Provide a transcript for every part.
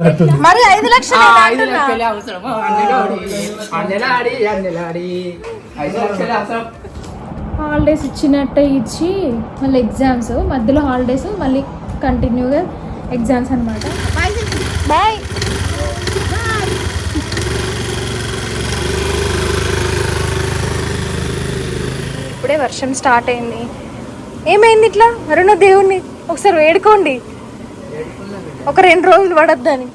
మరి 5 లక్షలు హాలిడేస్ ఇచ్చినట్టే ఇచ్చి మళ్ళీ ఎగ్జామ్స్ మధ్యలో హాలిడేస్ మళ్ళీ కంటిన్యూగా ఎగ్జామ్స్ అనమాట. బాయ్. ఇప్పుడే వర్షం స్టార్ట్ అయింది. ఏమైంది ఇట్లా? వరుణ దేవుణ్ణి ఒకసారి వేడుకోండి, ఒక 2 రోజులు పడొద్దని.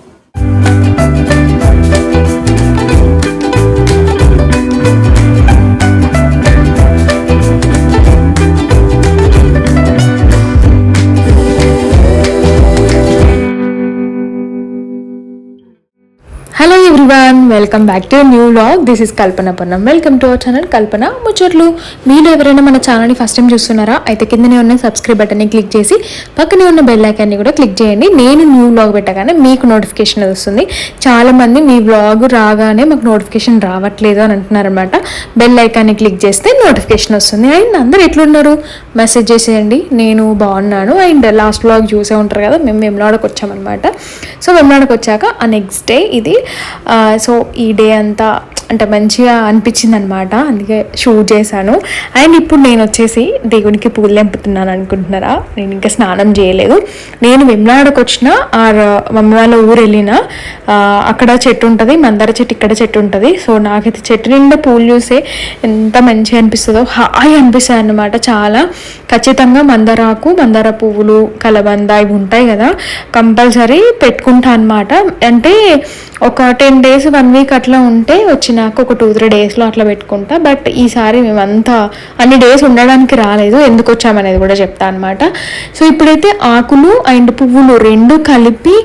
Hello everyone, welcome back to new vlog. This is Kalpana Pannam. Welcome to our channel Kalpana Muchatlu. మీరు ఎవరైనా మన ఛానల్ని ఫస్ట్ టైం చూస్తున్నారా అయితే కిందనే ఉన్న సబ్స్క్రైబ్ బటన్ని క్లిక్ చేసి పక్కనే ఉన్న బెల్ ఐకాన్ని కూడా క్లిక్ చేయండి. నేను న్యూ వ్లాగ్ పెట్టగానే మీకు నోటిఫికేషన్ వస్తుంది. చాలామంది మీ వ్లాగ్ రాగానే మాకు నోటిఫికేషన్ రావట్లేదు అని అంటున్నారనమాట. బెల్ ఐకాన్ని క్లిక్ చేస్తే నోటిఫికేషన్ వస్తుంది. అండ్ అందరు ఎట్లున్నారు మెసేజ్ చేసేయండి. నేను బాగున్నాను. అండ్ లాస్ట్ వ్లాగ్ చూసే ఉంటారు కదా, మేము వెమ్లాడకు వచ్చామన్నమాట. సో వెమ్లాడకు వచ్చాక ఆ నెక్స్ట్ డే ఇది. సో ఈ డే అంతా అంటే మంచిగా అనిపించింది అనమాట, అందుకే షూట్ చేశాను. అండ్ ఇప్పుడు నేను వచ్చేసి దేవునికి పూలు తెంపుతున్నాను అనుకుంటున్నారా? నేను ఇంకా స్నానం చేయలేదు. నేను వెమ్లాడకు వచ్చిన మమ్మీ వాళ్ళ ఊరు వెళ్ళిన అక్కడ చెట్టు ఉంటుంది, మందార చెట్టు, ఇక్కడ చెట్టు ఉంటుంది. సో నాకైతే చెట్టు నిండా పూలు చూస్తే ఎంత మంచిగా అనిపిస్తుందో, హాయి అనిపిస్తుంది అన్నమాట చాలా. ఖచ్చితంగా మందారాకు, మందార పువ్వులు, కలబంద ఇవి ఉంటాయి కదా, కంపల్సరీ పెట్టుకుంటా అనమాట. అంటే ఒక 10 days 1 week అట్లా ఉంటే వచ్చినాక ఒక 2-3 daysలో అట్లా పెట్టుకుంటా. బట్ ఈసారి మేమంతా అన్ని డేస్ ఉండడానికి రాలేదు, ఎందుకు వచ్చామనేది కూడా చెప్తా అనమాట. సో ఇప్పుడైతే ఆకులు అండ్ పువ్వులు 2 కలిపి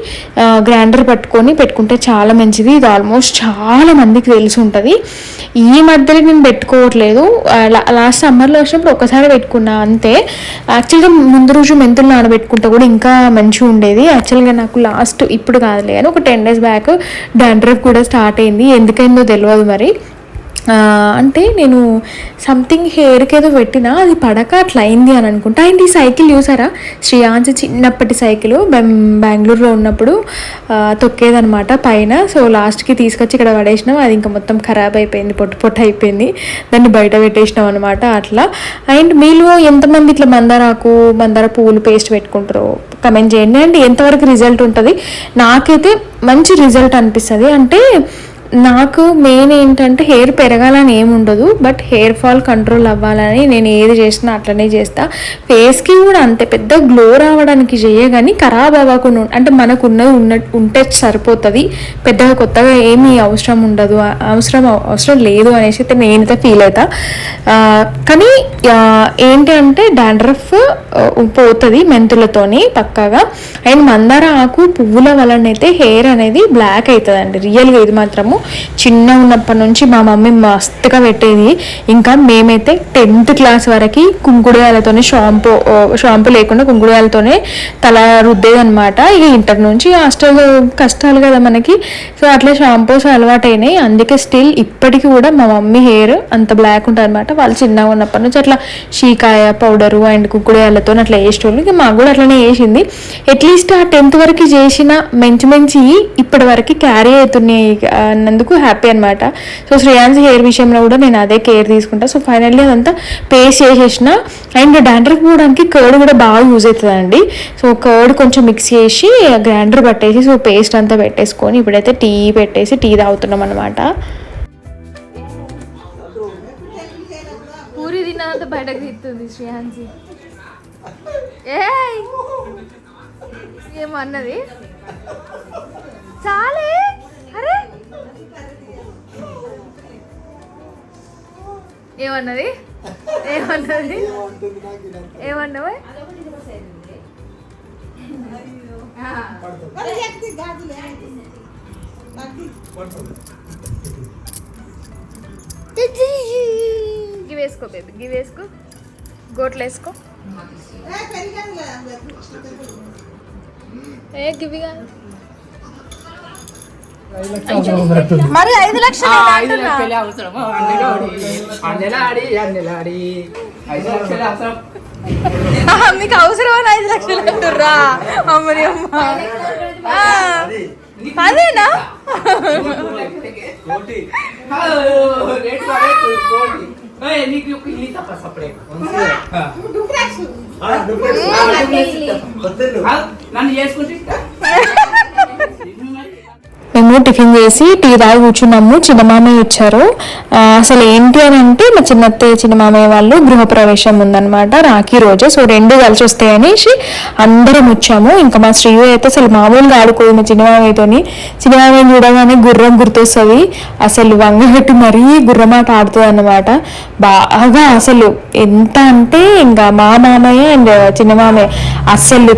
గ్రైండర్ పట్టుకొని పెట్టుకుంటే చాలా మంచిది. ఇది ఆల్మోస్ట్ చాలా మందికి తెలిసి ఉంటుంది. ఈ మధ్యలో నేను పెట్టుకోవట్లేదు, లాస్ట్ సమ్మర్లో వచ్చినప్పుడు ఒకసారి పెట్టుకున్నా అంతే. యాక్చువల్గా ముందు రోజు మెంతులు నానబెట్టుకుంటే కూడా ఇంకా మంచిగా ఉండేది. యాక్చువల్గా నాకు లాస్ట్ ఇప్పుడు కాదులే కానీ ఒక 10 days బ్యాక్ డాండ్రఫ్ కూడా స్టార్ట్ అయింది. ఎందుకైందో తెలియదు మరి. అంటే నేను సంథింగ్ హెయిర్కి ఏదో పెట్టినా అది పడక అట్లా అయింది అని అనుకుంటా. అండ్ ఈ సైకిల్ చూసారా, శ్రీయాన్స్ చిన్నప్పటి సైకిల్ బెంగళూరులో ఉన్నప్పుడు తొక్కేదనమాట పైన. సో లాస్ట్కి తీసుకొచ్చి ఇక్కడ పడేసినాం, అది ఇంకా మొత్తం ఖరాబ్ అయిపోయింది, పొట్టు అయిపోయింది. దాన్ని బయట పెట్టేసినాం అనమాట అట్లా. అండ్ మీలో ఎంతమంది ఇట్లా మందార పువ్వులు పేస్ట్ పెట్టుకుంటారో కమెంట్ చేయండి. అండ్ ఎంతవరకు రిజల్ట్ ఉంటుంది. నాకైతే మంచి రిజల్ట్ అనిపిస్తుంది. అంటే నాకు మెయిన్ ఏంటంటే హెయిర్ పెరగాలని ఏముండదు, బట్ హెయిర్ ఫాల్ కంట్రోల్ అవ్వాలని నేను ఏది చేసినా అట్లనే చేస్తా. ఫేస్కి కూడా అంతే పెద్ద గ్లో రావడానికి చేయగాని ఖరాబ్ అవ్వకుండా, అంటే మనకు ఉంటే సరిపోతుంది, పెద్దగా కొత్తగా ఏమీ అవసరం లేదు అనేసి అయితే నేనైతే ఫీల్ అవుతా. కానీ ఏంటి అంటే డాండ్రఫ్ పోతుంది మెంతులతోని పక్కాగా. అండ్ మందార ఆకు పువ్వుల వలనైతే హెయిర్ అనేది బ్లాక్ అవుతుందండి రియల్గా. ఇది మాత్రము చిన్న ఉన్నప్పటి నుంచి మా మమ్మీ మస్తుగా పెట్టేది. ఇంకా మేమైతే 10th class వరకు కుంకుడుగాయలతోనే షాంపూ లేకుండా కుంకుడుగాయలతోనే తల రుద్దేదనమాట. ఇక ఇంటర్ నుంచి హాస్టల్ కష్టాలు కదా మనకి, సో అట్లా షాంపూస్ అలవాటు అయినాయి. అందుకే స్టిల్ ఇప్పటికీ కూడా మా మమ్మీ హెయిర్ అంత బ్లాక్ ఉంటుంది అనమాట. వాళ్ళు చిన్నగా ఉన్నప్పటి నుంచి అట్లా షీకాయ పౌడరు అండ్ కుంకుడుగాయలతో అట్లా వేసేటోళ్ళు. ఇక మాకు కూడా అట్లనే వేసింది. అట్లీస్ట్ ఆ 10th వరకు చేసిన మంచి ఇప్పటి వరకు క్యారీ అవుతున్నాయి అన్నందుకు హ్యాపీ అనమాట. సో శ్రేయాన్స్ హెయిర్ విషయంలో కూడా నేను అదే కేర్ తీసుకుంటా. సో ఫైనల్లీ అదంతా పేస్ట్ చేసేసిన. అండ్ డాండ్రఫ్ పోవడానికి కర్డ్ కూడా బాగా యూజ్ అవుతుందండి. సో కర్డ్ కొంచెం మిక్స్ చేసి గ్రైండర్ పట్టేసి సో పేస్ట్ అంతా పెట్టేసుకొని ఇప్పుడైతే టీ పెట్టేసి టీ తాగుతున్నాం అనమాట. పూరి తిన్నదంతా బయటకు తీస్తుంది శ్రేయాన్సి. ఏమన్నది చాలే. అరే ఏమన్నది ఏమన్నావా? గివేసుకో బేబీ, గివేసుకో, గోట్లు వేసుకో. గివిగా మరి 5 లక్షలు మీకు అవసరం 5 లక్షలు అంటుర్రా? అమ్మని అమ్మ అదేనా నన్ను చేసుకుంటే మేము టిఫిన్ చేసి టీ తాగి కూర్చున్నాము. చిన్న మామయ్య వచ్చారు. అసలు ఏంటి అని అంటే మా చిన్నత్తయ్య చిన్న మామయ్య వాళ్ళు గృహప్రవేశం ఉందన్నమాట రాఖీ రోజు. సో 2 కలిసి వస్తాయి అనేసి అందరం వచ్చాము. ఇంకా మా శ్రీయు అయితే అసలు మామూలుగా ఆడుకోదు మా చిన్న మామయ్యతోని. చిన్న మామయ్యని చూడగానే గుర్రం గుర్తొస్తుంది. అసలు వంగబెట్టి మరీ గుర్రమాట ఆడుతుంది అన్నమాట. బాగా అసలు ఎంత అంటే ఇంకా మా మామయ్య అండ్ చిన్న మామయ్య అసలు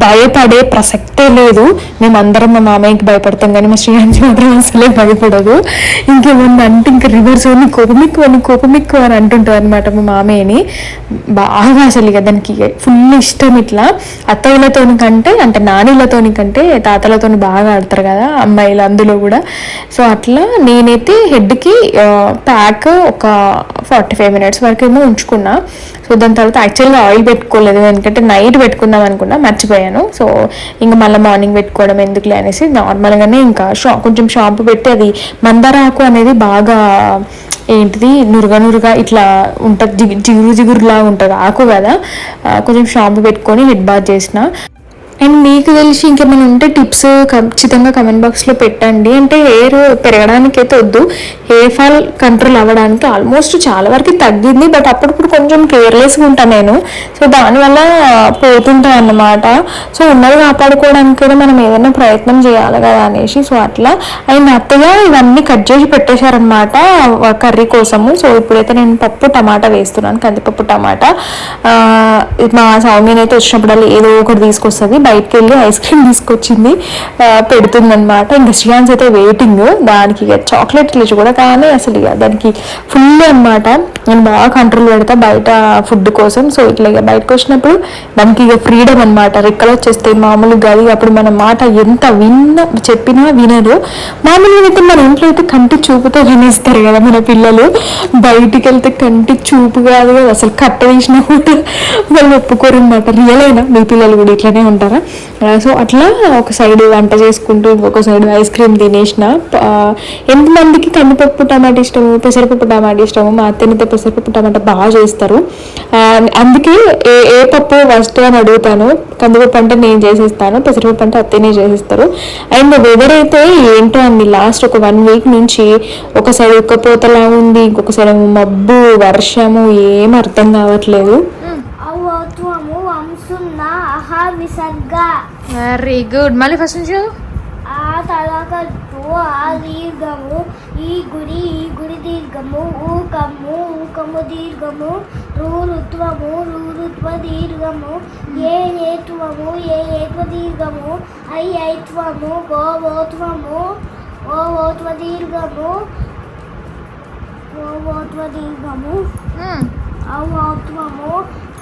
భయపడే ప్రసక్తే లేదు. మేమందరం మా మామయ్యకి భయపడతాం కానీ మా శ్రీయాంజి మాత్రం అసలే భయపడదు. ఇంకేమన్నా అంటే ఇంకా రివర్స్ అని కోపం ఎక్కువ అని అంటుంటుంది అనమాట మా మామయ్యని. బాగా అసలు ఇక దానికి ఫుల్ ఇష్టం. ఇట్లా అత్తయ్యలతోని కంటే అంటే నానీలతోని కంటే తాతలతోని బాగా ఆడతారు కదా అమ్మాయిలు అందులో కూడా. సో అట్లా నేనైతే హెడ్కి ప్యాక్ ఒక 45 minutes వరకు ఏమో ఉంచుకున్నా. సో దాని తర్వాత యాక్చువల్గా ఆయిల్ పెట్టుకోలేదు ఎందుకంటే నైట్ పెట్టుకుందాం అనుకున్నా మర్చిపోయాను. సో ఇంకా మళ్ళీ మార్నింగ్ పెట్టుకోవడం ఎందుకులే అనేసి నార్మల్గానే ఇంకా కొంచెం షాంపూ పెట్టి అది మందారాకు అనేది బాగా ఏంటిది నురుగా ఇట్లా ఉంటుంది జిగురులాగా ఉంటుంది ఆకు కదా. కొంచెం షాంపూ పెట్టుకొని హెడ్ బాత్ చేసిన. అండ్ మీకు తెలిసి ఇంకేమైనా ఉంటే టిప్స్ ఖచ్చితంగా కమెంట్ బాక్స్లో పెట్టండి. అంటే హెయిర్ పెరగడానికి అయితే వద్దు, హెయిర్ ఫాల్ కంట్రోల్ అవ్వడానికి ఆల్మోస్ట్ చాలా వరకు తగ్గింది. బట్ అప్పుడప్పుడు కొంచెం కేర్లెస్గా ఉంటాను నేను. సో దానివల్ల పోతుంటాయి అన్నమాట. సో ఉన్నది కాపాడుకోవడానికైనా మనం ఏదైనా ప్రయత్నం చేయాలి కదా అనేసి. సో అట్లా అండ్ అత్తగా ఇవన్నీ కట్ చేసి పెట్టేశారనమాట కర్రీ కోసము. సో ఇప్పుడైతే నేను పప్పు టమాటా వేస్తున్నాను, కందిపప్పు టమాటా. మా సౌమ్యని అయితే వచ్చినప్పుడల్లా ఏదో ఒకటి తీసుకొస్తుంది. బయటకు వెళ్ళి ఐస్ క్రీమ్ తీసుకొచ్చింది పెడుతుంది అనమాట. ఇంకా శ్రీయాన్స్ అయితే వెయిటింగ్ దానికి. ఇక చాక్లెట్ ఇట్లా కూడా కానీ అసలు ఇక దానికి ఫుల్ అనమాట. నేను బాగా కంట్రోల్ పెడతా బయట ఫుడ్ కోసం. సో ఇట్లా ఇక బయటకు వచ్చినప్పుడు దానికి ఇక ఫ్రీడమ్ అనమాట. రెక్కలు వచ్చేస్తాయి మామూలుగా. అప్పుడు మన మాట ఎంత చెప్పినా వినరు. మామూలుగా అయితే మన ఇంట్లో అయితే కంటి చూపుతో వినేస్తారు కదా మన పిల్లలు. బయటికి వెళ్తే కంటి చూపు కాదు కదా అసలు కట్ట తీసినా కూడా వాళ్ళు ఒప్పుకోరు అనమాట. రియల్ అయినా మీ పిల్లలు కూడా ఇట్లనే ఉంటారా? సో అట్లా ఒక సైడ్ వంట చేసుకుంటూ ఇంకొక సైడ్ ఐస్ క్రీమ్ తినేసిన. ఎంతమందికి కందిపప్పు టమాటా ఇష్టము, పెసరపప్పు టమాటా ఇష్టము. మా అత్తనైతే పెసరపప్పు టమాటా బాగా చేస్తారు. అందుకే ఏ పప్పు ఫస్ట్ అని అడుగుతాను. కందిపప్పు అంటే నేను చేసేస్తాను, పెసరపప్పు అంటే అత్తనే చేసేస్తారు. అండ్ వెదర్ అయితే ఏంటో అండి లాస్ట్ ఒక 1 week నుంచి ఒక సైడ్ ఉక్కపోతలా ఉంది, ఇంకొక సైడ్ మబ్బు వర్షము ఏం అర్థం కావట్లేదు. Very good. మళ్ళీ ఫస్ట్ నుంచి ఆ తర్వాత ఆ దీర్ఘము ఈ గుడి దీర్ఘము ఊకము దీర్ఘము రూరుత్వ దీర్ఘము ఏ ఏత్వము దీర్ఘము ఐత్వము ఓత్వ దీర్ఘము ఔత్వము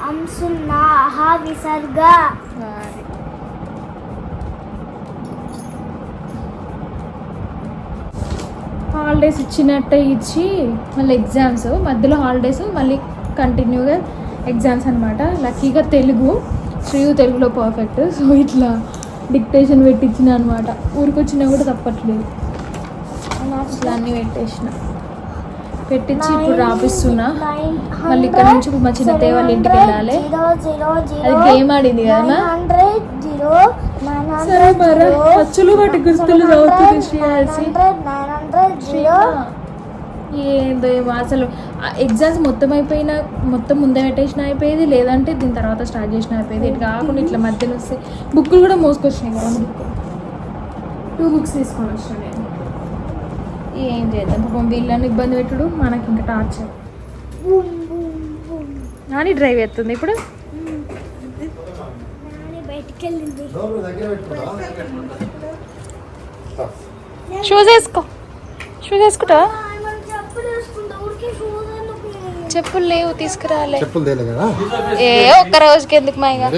అంసున్నా ఆహా విసర్గ. హాలిడేస్ ఇచ్చినట్టే ఇచ్చి మళ్ళీ ఎగ్జామ్స్ మధ్యలో హాలిడేస్ మళ్ళీ కంటిన్యూగా ఎగ్జామ్స్ అనమాట. లక్కీగా శ్రీయు తెలుగులో పర్ఫెక్ట్. సో ఇట్లా డిక్టేషన్ పెట్టించిన అనమాట. ఊరికొచ్చినా కూడా తప్పట్లేదు. ఇట్లా అన్నీ పెట్టించి ఇప్పుడు రాపిస్తున్నా. మళ్ళీ ఇక్కడ నుంచి మా చిన్నత్తయ్య వాళ్ళ ఇంటికి వెళ్ళాలి. అది గేమ్ ఆడింది కదా. సరే మరి అచ్చులు వాటి గుర్తులు చదువుతుంది ఏందో ఏమో అసలు. ఎగ్జామ్స్ మొత్తం ముందే పెట్టేసిన అయిపోయేది, లేదంటే దీని తర్వాత స్టార్ట్ చేసిన అయిపోయేది. ఇట్లా కాకుండా ఇట్లా మధ్యలో వస్తే బుక్కులు కూడా మోసుకొచ్చినాయి కదా. 2 books తీసుకొని వచ్చినా నేను. ఏం చేద్దాం పాపం వీళ్ళని ఇబ్బంది పెట్టుడు మనకి ఇంకా టార్చర్. నాని డ్రైవ్ చేస్తుంది ఇప్పుడు. షూస్ వేసుకుంటా. చెప్పులు లేవు తీసుకురాలే. ఏ ఒక్క రోజుకి ఎందుకు మాయిగా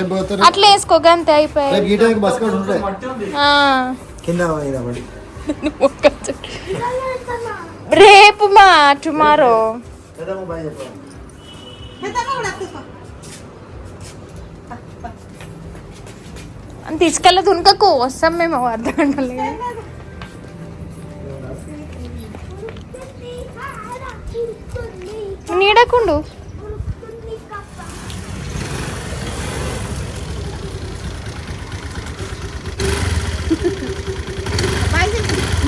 అట్లా వేసుకోక అంతే అయిపోయాయి. రేపు మా టుమారో తీసుకెళ్ళదు ఉనకకు వస్తాం మేము 1 గంటలు. చూడు.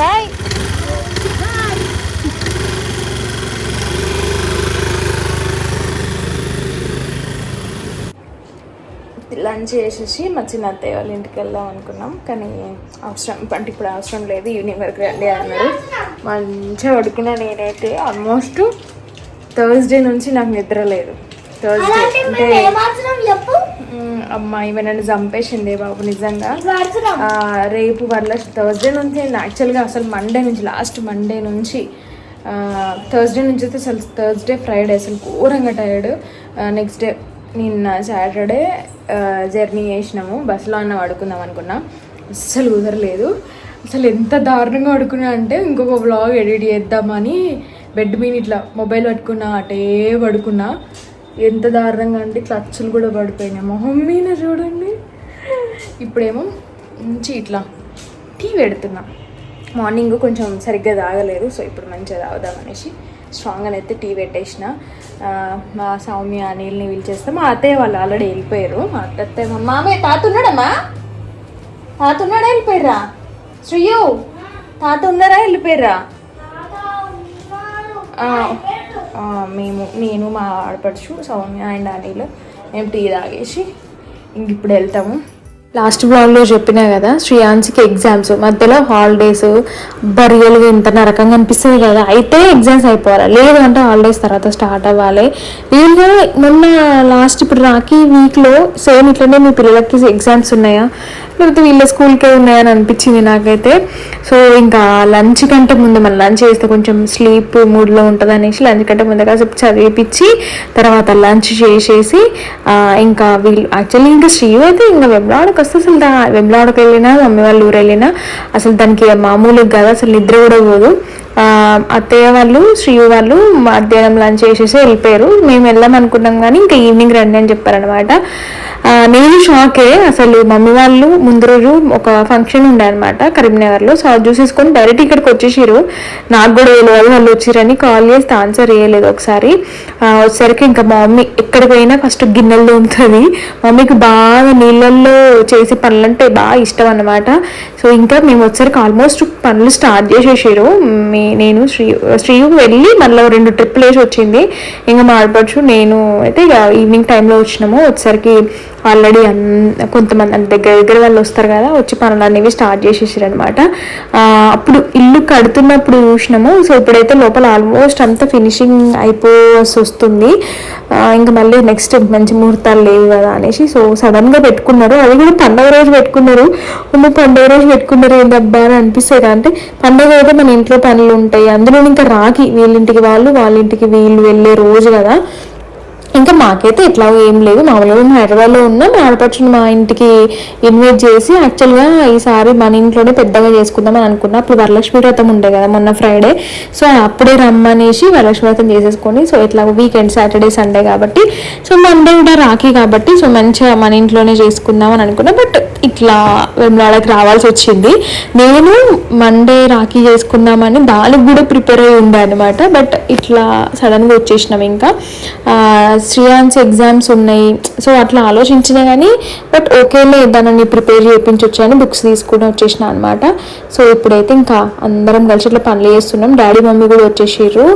బాయ్. లంచ్ చేసేసి మా చిన్న అత్తయ్య వాళ్ళ ఇంటికి వెళ్దాం అనుకున్నాం, కానీ అవసరం అంటే ఇప్పుడు అవసరం లేదు, ఈవినింగ్ వరకు రండి అన్నారు. మంచిగా పడుకున్నా నేనైతే. ఆల్మోస్ట్ థర్స్డే నుంచి నాకు నిద్ర లేదు. థర్స్డే అంటే అమ్మ ఇవి నన్ను చంపేసింది బాబు నిజంగా. రేపు వల్ల థర్స్డే నుంచి యాక్చువల్గా అసలు మండే నుంచి లాస్ట్ మండే నుంచి థర్స్డే నుంచి అయితే అసలు థర్స్డే ఫ్రైడే అసలు ఘోరంగా టైర్డ్. నెక్స్ట్ డే నిన్న సాటర్డే జర్నీ చేసినాము, బస్సులో అన్న పడుకుందాం అనుకున్నా, అస్సలు కుదరలేదు. అసలు ఎంత దారుణంగా పడుకున్నా అంటే ఇంకొక వ్లాగ్ ఎడిట్ చేద్దామని బెడ్ మీద ఇట్లా మొబైల్ పట్టుకున్నా అటే పడుకున్నా. ఎంత దారుణంగా అంటే ఇట్లా అచ్చులు కూడా పడిపోయినాయి మొహం మీద చూడండి. ఇప్పుడేమో మంచి ఇట్లా టీ పెడుతున్నా. మార్నింగ్ కొంచెం సరిగ్గా తాగలేదు, సో ఇప్పుడు మంచిగా తాగుదాం అనేసి స్ట్రాంగ్గా అయితే టీ పెట్టేసిన. మా సౌమ్య అనిల్ని పిలిచేస్తే మా అత్తయ్య వాళ్ళు ఆల్రెడీ వెళ్ళిపోయారు. మా అత్తయ్య మా మామయ్య తాత ఉన్నాడమ్మా, తాత ఉన్నాడా వెళ్ళిపోయారా? శ్రీయు తాత ఉన్నారా వెళ్ళిపోయారా? నేను మా ఆడపడుచు సౌమ్య అండ్ అనిల్ మేము టీ తాగేసి ఇంక ఇప్పుడు వెళ్తాము. లాస్ట్ బ్లాగ్లో చెప్పినా కదా శ్రీయాన్స్కి ఎగ్జామ్స్ మధ్యలో హాలిడేస్ రియల్గా ఇంత నరకంగా అనిపిస్తుంది కదా. అయితే ఎగ్జామ్స్ అయిపోవాలి, లేదు అంటే హాలిడేస్ తర్వాత స్టార్ట్ అవ్వాలి. వీళ్ళు మొన్న లాస్ట్ ఇప్పుడు రాఖీ వీక్లో సేమ్ ఇట్లనే మీ పిల్లలకి ఎగ్జామ్స్ ఉన్నాయా లేకపోతే వీళ్ళ స్కూల్కే ఉన్నాయని అనిపించింది నాకైతే. సో ఇంకా లంచ్ కంటే ముందు మన లంచ్ చేస్తే కొంచెం స్లీప్ మూడ్లో ఉంటుంది అనేసి లంచ్ కంటే ముందు కాసేపు చదివిపించి తర్వాత లంచ్ చేసేసి ఇంకా వీళ్ళు యాక్చువల్లీ ఇంకా శ్రీయు అయితే ఇంకా వెబ్లాడకి వస్తే అసలు వెబ్లాడకి వెళ్ళినా మమ్మీ వాళ్ళ ఊరు వెళ్ళినా అసలు దానికి మామూలుగా కదా అసలు నిద్ర కూడా పోదు. అత్తయ్య వాళ్ళు శ్రీయు వాళ్ళు మధ్యాహ్నం లంచ్ చేసేసి వెళ్ళిపోయారు. మేము వెళ్దాం అనుకున్నాం కానీ ఇంకా ఈవినింగ్ రండి అని చెప్పారనమాట. నేను షాకే, అసలు మమ్మీ వాళ్ళు ముందు రోజు ఒక ఫంక్షన్ ఉండే అనమాట కరీంనగర్లో, సో అది చూసేసుకొని డైరెక్ట్ ఇక్కడికి వచ్చేసారు. నాకు కూడా తెలియదు వాళ్ళు వచ్చిరని, కాల్ చేస్తే ఆన్సర్ చేయలేదు. ఒకసారి వచ్చేసరికి ఇంకా మా మమ్మీ ఎక్కడికి పోయినా ఫస్ట్ గిన్నెలు తోముతుంది. మమ్మీకి బాగా నీళ్ళల్లో చేసే పనులు అంటే బాగా ఇష్టం అన్నమాట. సో ఇంకా మేము వచ్చేసరికి ఆల్మోస్ట్ పనులు స్టార్ట్ చేసేసారు. నేను శ్రీయు వెళ్ళి మళ్ళీ 2 ట్రిప్పులు వేసి వచ్చింది. ఇంకా మా ఆడపడుచు నేను అయితే ఇక ఈవినింగ్ టైంలో వచ్చినాము. వచ్చేసరికి ఆల్రెడీ కొంతమంది దగ్గర వాళ్ళు వస్తారు కదా, వచ్చి పనులు అనేవి స్టార్ట్ చేసేసారు అనమాట. అప్పుడు ఇల్లు కడుతున్నప్పుడు చూసినాము. సో ఇప్పుడైతే లోపల ఆల్మోస్ట్ అంతా ఫినిషింగ్ అయిపోవాల్సి వస్తుంది. ఇంకా మళ్ళీ నెక్స్ట్ మంచి ముహూర్తాలు లేవు కదా అనేసి సో సడన్గా పెట్టుకున్నారు. అది కూడా పండుగ రోజు పెట్టుకున్నారు. పండుగ రోజు పెట్టుకున్నారు ఏంటబ్బా అని అనిపిస్తుంది. అంటే పండుగ అయితే మన ఇంట్లో పనులు ఉంటాయి, అందులో ఇంకా రాఖీ వీళ్ళింటికి వాళ్ళు వాళ్ళ ఇంటికి వీళ్ళు వెళ్ళే రోజు కదా. ఇంకా మాకైతే ఎట్లా ఏం లేదు, మామూలుగా మేము హైదరాబాద్లో ఉన్నాం. ఆడపడుచుని మా ఇంటికి ఇన్వైట్ చేసి యాక్చువల్గా ఈసారి మన ఇంట్లోనే పెద్దగా చేసుకుందామని అనుకున్నా. అప్పుడు వరలక్ష్మి వ్రతం ఉండే కదా మొన్న ఫ్రైడే, సో అప్పుడే రమ్మనేసి వరలక్ష్మి వ్రతం చేసేసుకొని సో ఇట్లా వీకెండ్ సాటర్డే సండే కాబట్టి సో మండే కూడా రాఖీ కాబట్టి సో మంచిగా మన ఇంట్లోనే చేసుకుందామని అనుకున్నా. బట్ ఇట్లా వేములవాడకి రావాల్సి వచ్చింది. నేను మండే రాఖీ చేసుకుందామని దానికి కూడా ప్రిపేర్ అయ్యి ఉండే అనమాట. బట్ ఇట్లా సడన్గా వచ్చేసినాం. ఇంకా శ్రీయాన్స్ ఎగ్జామ్స్ ఉన్నాయి, సో అట్లా ఆలోచించినా కానీ బట్ ఓకేలే దాన్ని ప్రిపేర్ చేయించొచ్చాను, బుక్స్ తీసుకుని వచ్చేసిన అనమాట. సో ఇప్పుడైతే ఇంకా అందరం కలిసి ఇట్లా పనులు చేస్తున్నాం. డాడీ మమ్మీ కూడా వచ్చేసారు.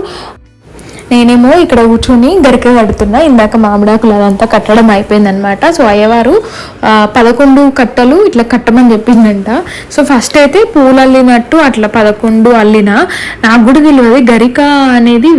నేనేమో ఇక్కడ కూర్చొని గరిక కడుతున్నా. ఇందాక మామిడాకులు అదంతా కట్టడం అయిపోయిందనమాట. సో అయ్యవారు 11 కట్టలు ఇట్లా కట్టమని చెప్పిందంట. సో ఫస్ట్ అయితే పూలు అల్లినట్టు అట్లా 11 అల్లినా. నాకు కూడా తెలియదు గరిక అనేది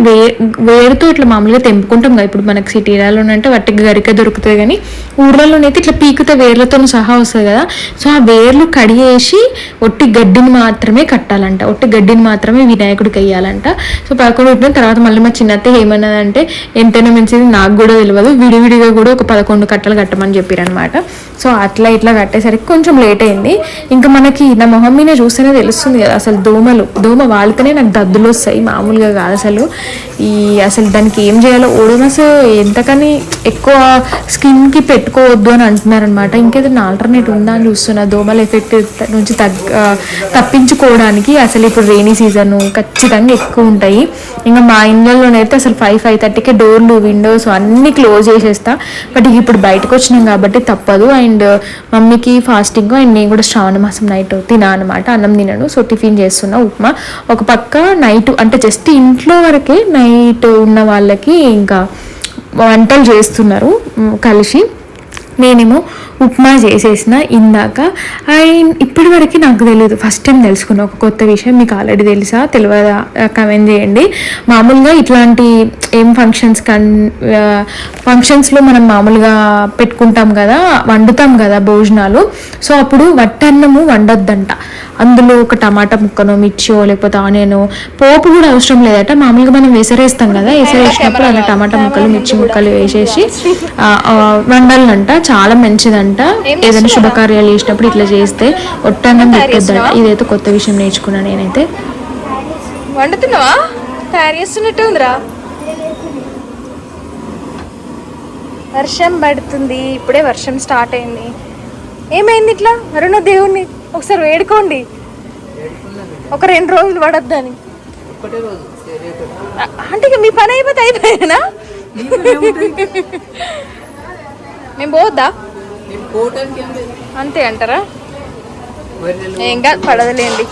వేరుతో ఇట్లా మామూలుగా తెంపుకుంటాం కదా, ఇప్పుడు మనకి సిటీలలో అంటే వాటికి గరిక దొరుకుతుంది, కానీ ఊర్లలోనైతే ఇట్లా పీకితే వేర్లతో సహా వస్తుంది కదా. సో ఆ వేర్లు కడిగేసి ఒట్టి గడ్డిని మాత్రమే కట్టాలంట, ఒట్టి గడ్డిని మాత్రమే వినాయకుడికి వేయాలంట. సో 11 పెట్టిన తర్వాత మళ్ళీ మా చిన్న ఏమన్నదంటే ఎంతైనా మంచిది, నాకు కూడా తెలియదు, విడివిడిగా కూడా ఒక 11 కట్టలు కట్టమని చెప్పారనమాట. సో అట్లా ఇట్లా కట్టేసరికి కొంచెం లేట్ అయింది. ఇంకా మనకి నా మొహం మీద చూస్తేనే తెలుస్తుంది కదా అసలు దోమ వాళ్తేనే నాకు దద్దులు వస్తాయి, మామూలుగా కాదు అసలు. అసలు దానికి ఏం చేయాలో ఓడోమస్ ఎంతకని ఎక్కువ స్కిన్కి పెట్టుకోవద్దు అని అంటున్నారనమాట. ఇంకేదైనా ఆల్టర్నేట్ ఉందా అని చూస్తున్నా దోమల ఎఫెక్ట్ నుంచి తప్పించుకోవడానికి. అసలు ఇప్పుడు రెయినీ సీజన్ ఖచ్చితంగా ఎక్కువ ఉంటాయి. ఇంకా మా ఇళ్ళలోనే అయితే అసలు 5-5:30కి డోర్లు విండోస్ అన్నీ క్లోజ్ చేసేస్తా. బట్ ఇప్పుడు బయటకు వచ్చినాం కాబట్టి తప్పదు. అండ్ మమ్మీకి ఫాస్టింగ్ అండ్ నేను కూడా శ్రావణ మాసం నైట్ తినా అనమాట, అన్నం తినను. సో టిఫిన్ చేస్తున్నా ఉప్మా. ఒక పక్క నైట్ అంటే జస్ట్ ఇంట్లో వరకే నైట్ ఉన్న వాళ్ళకి ఇంకా వంటలు చేస్తున్నారు కలిసి. నేనేమో ఉప్మా చేసేసిన ఇందాక. అండ్ ఇప్పటి వరకు నాకు తెలియదు, ఫస్ట్ టైం తెలుసుకున్నా ఒక కొత్త విషయం. మీకు ఆల్రెడీ తెలుసా తెలియదా కమెంట్ చేయండి. మామూలుగా ఇట్లాంటి ఏం ఫంక్షన్స్లో మనం మామూలుగా పెట్టుకుంటాం కదా, వండుతాం కదా భోజనాలు. సో అప్పుడు వట్టన్నము వండొద్దంట. అందులో ఒక టమాటా ముక్కనో మిర్చియో లేకపోతే ఆనియనో, పోపు కూడా అవసరం లేదట. మామూలుగా మనం ఎసరేస్తాం కదా, ఎసరేసినప్పుడు అలా టమాటా ముక్కలు మిర్చి ముక్కలు వేసేసి వండాలంట. చాలా మంచిదంట. ఏదైనా శుభకార్యాలు చేసినప్పుడు ఇట్లా చేస్తే ఒట్టన్నం పెట్టొద్దంట. ఇదైతే కొత్త విషయం నేర్చుకున్నా నేనైతే. వండుతున్నావా? తయారు చేస్తున్నట్టు ఉందిరా. వర్షం పడుతుంది, ఇప్పుడే వర్షం స్టార్ట్ అయింది. ఏమైంది ఇట్లా? అరుణ దేవుణ్ణి ఒకసారి వేడుకోండి, ఒక 2 రోజులు పడొద్దని. అంటే మీ పని అయిపోతే అయిపోయానా? మేము పోవద్దా? అంతే అంటారా? ఏం కాదు, పడదలేండి.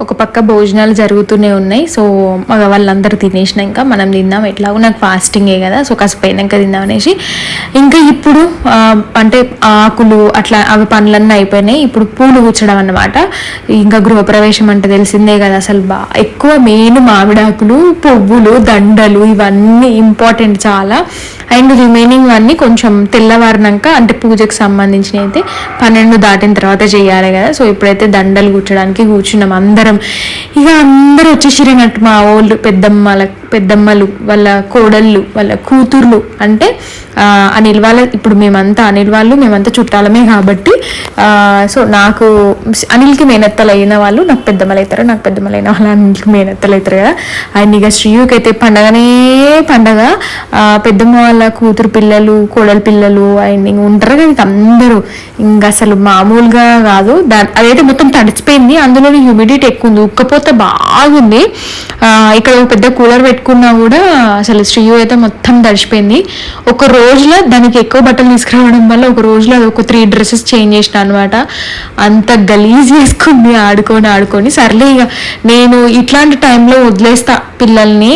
ఒక పక్క భోజనాలు జరుగుతూనే ఉన్నాయి. సో వాళ్ళందరూ తినేసినాక మనం తిందాం, ఎట్లాగో నాకు ఫాస్టింగే కదా, సో కాసిపోయినాక తిందాం అనేసి. ఇంకా ఇప్పుడు అంటే ఆకులు అట్లా అవి పనులన్నీ అయిపోయినాయి. ఇప్పుడు పూలు కూర్చడం అన్నమాట. ఇంకా గృహప్రవేశం అంటే తెలిసిందే కదా, అసలు ఎక్కువ మెయిన్ మామిడాకులు, పువ్వులు, దండలు ఇవన్నీ ఇంపార్టెంట్ చాలా. అండ్ రిమైనింగ్ అన్నీ కొంచెం తెల్లవారినాక అంటే పూజకు సంబంధించినవి అయితే 12 దాటిన తర్వాత చేయాలి కదా. సో ఇప్పుడైతే దండలు కూర్చోడానికి కూర్చున్నాం అందరం. ఇక అందరూ వచ్చేసిరన్నట్టు మా వాళ్ళు పెద్దమ్మలు వాళ్ళ కోడళ్ళు వాళ్ళ కూతుర్లు. అంటే అనిల్ వాళ్ళ ఇప్పుడు మేమంతా చుట్టాలమే కాబట్టి సో నాకు అనిల్కి మేనత్తలు అయిన వాళ్ళు నాకు పెద్దమ్మలు అవుతారు, నాకు పెద్దమ్మలు అయిన వాళ్ళు అనిల్కి మేనత్తలు అవుతారు కదా. అండ్ ఇక శ్రీయుకి అయితే పండగనే పండగ. పెద్దమ్మ వాళ్ళ కూతురు పిల్లలు కోడలు పిల్లలు అండ్ ఇంక ఉంటారు కదా అందరూ, ఇంకా అసలు మామూలుగా కాదు. అదైతే మొత్తం తడిచిపోయింది, అందులోనే హ్యూమిడిటీ ఎక్కువ ఉంది, ఉక్కపోతే బాగుంది. ఇక్కడ ఒక పెద్ద కూలర్ పెట్టుకున్నా కూడా అసలు శ్రీయు అయితే మొత్తం తడిచిపోయింది. ఒక రోజులో దానికి ఎక్కువ బట్టలు తీసుకురావడం వల్ల ఒక రోజులో అది ఒక 3 డ్రెస్సెస్ చేంజ్ చేసిన అనమాట. అంత గలీజ్ చేసుకుంది ఆడుకొని. సర్లే ఇక నేను ఇట్లాంటి టైంలో వదిలేస్తా పిల్లల్ని.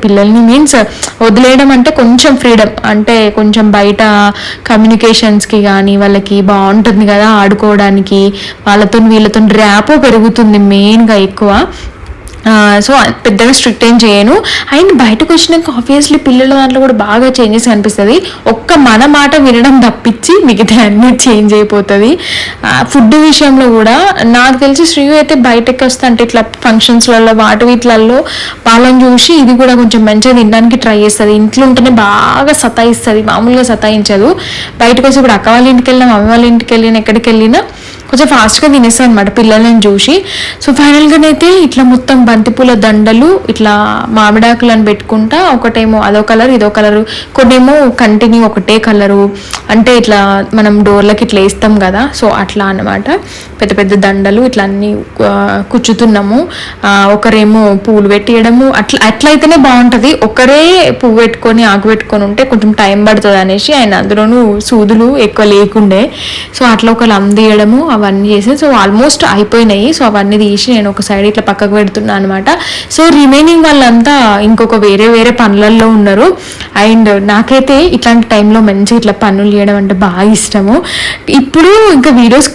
పిల్లల్ని మీన్స్ వదిలేయడం అంటే కొంచెం ఫ్రీడమ్, అంటే కొంచెం బయట కమ్యూనికేషన్స్కి కానీ వాళ్ళకి బాగుంటుంది కదా ఆడుకోవడానికి, వీళ్ళతో ర్యాపో పెరుగుతుంది మెయిన్గా ఎక్కువ. సో పెద్దగా స్ట్రిక్ట్ ఏం చేయను. అండ్ బయటకు వచ్చినాక ఆబ్వియస్లీ పిల్లల దాంట్లో కూడా బాగా చేంజెస్ కనిపిస్తుంది. ఒక్క మన మాట వినడం తప్పించి మిగతా అన్నీ చేంజ్ అయిపోతుంది. ఫుడ్ విషయంలో కూడా నాకు తెలిసి శ్రీయు అయితే బయటకు వస్తా అంటే ఇట్లా ఫంక్షన్స్లలో వీటిలలో వాళ్ళని చూసి ఇది కూడా కొంచెం మంచిగా తినడానికి ట్రై చేస్తుంది. ఇంట్లో ఉంటేనే బాగా సతాయిస్తుంది, మామూలుగా సతాయించదు. బయటకు వచ్చి ఇప్పుడు అక్క వాళ్ళ ఇంటికి వెళ్ళినా మమ్మీ వాళ్ళ ఇంటికి వెళ్ళినా ఎక్కడికి వెళ్ళినా కొంచెం ఫాస్ట్గా తినేస్తాను అనమాట పిల్లలని చూసి. సో ఫైనల్గానైతే ఇట్లా మొత్తం బంతిపూల దండలు ఇట్లా మామిడాకులను పెట్టుకుంటా, ఒకటేమో అదో కలర్ ఇదో కలరు, కొన్నేమో కంటిన్యూ ఒకటే కలరు, అంటే ఇట్లా మనం డోర్లకి ఇట్లా వేస్తాం కదా, సో అట్లా అనమాట. పెద్ద పెద్ద దండలు ఇట్లా అన్నీ కుచ్చుతున్నాము. ఒకరేమో పూలు పెట్టియడము, అట్లయితేనే బాగుంటుంది. ఒకరే పువ్వు పెట్టుకొని ఆకు పెట్టుకొని ఉంటే కొంచెం టైం పడుతుంది అనేసి ఆయన అందులోనూ సూదులు ఎక్కువ లేకుండే, సో అట్లా ఒకళ్ళు అందియడము అవన్నీ చేసి సో ఆల్మోస్ట్ అయిపోయినాయి. సో అవన్నీ తీసి నేను ఒక సైడ్ ఇట్లా పక్కకు పెడుతున్నాను అనమాట. సో రిమైనింగ్ వాళ్ళంతా ఇంకొక వేరే పనులలో ఉన్నారు. అండ్ నాకైతే ఇట్లాంటి టైంలో మంచిగా ఇట్లా పనులు చేయడం అంటే బాగా ఇష్టము. ఇప్పుడు ఇంకా వీడియోస్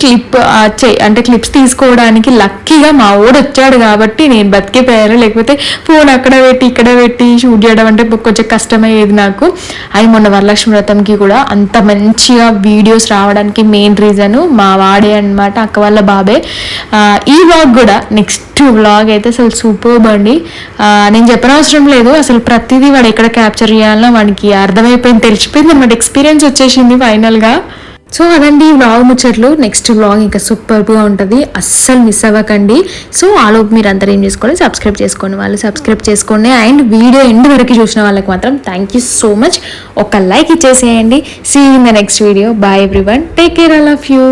క్లిప్స్ తీసుకోవడానికి లక్కీగా మా వాడు వచ్చాడు కాబట్టి నేను బతికిపోయాను. లేకపోతే ఫోన్ అక్కడ పెట్టి ఇక్కడ పెట్టి షూట్ చేయడం అంటే కొంచెం కష్టమయ్యేది నాకు. అది మొన్న వరలక్ష్మి వ్రతంకి కూడా అంత మంచిగా వీడియోస్ రావడానికి మెయిన్ రీజన్ మా వాడే అనమాట, అక్క వాళ్ళ బాబే. ఈ వ్లాగ్ కూడా నెక్స్ట్ వ్లాగ్ అయితే అసలు సూపర్బ్ అండి. నేను చెప్పనవసరం లేదు, అసలు ప్రతిదీ వాడు ఎక్కడ క్యాప్చర్ చేయాలన్నా వాడికి అర్థమైపోయింది, తెలిసిపోయింది అనమాట, ఎక్స్పీరియన్స్ వచ్చేసింది ఫైనల్గా. సో అదండి వ్లాగ్ ముచ్చట్లు. నెక్స్ట్ వ్లాగ్ ఇంకా సూపర్గా ఉంటుంది, అస్సలు మిస్ అవ్వకండి. సో ఆలోపు మీరు అందరూ ఏం చేసుకోండి, సబ్స్క్రైబ్ చేసుకోండి, వాళ్ళు సబ్స్క్రైబ్ చేసుకోండి. అండ్ వీడియో ఎండ్ వరకు చూసిన వాళ్ళకి మాత్రం థ్యాంక్ యూ సో మచ్. ఒక లైక్ ఇచ్చేసేయండి. See in the next video. Bye everyone, take care, I love you.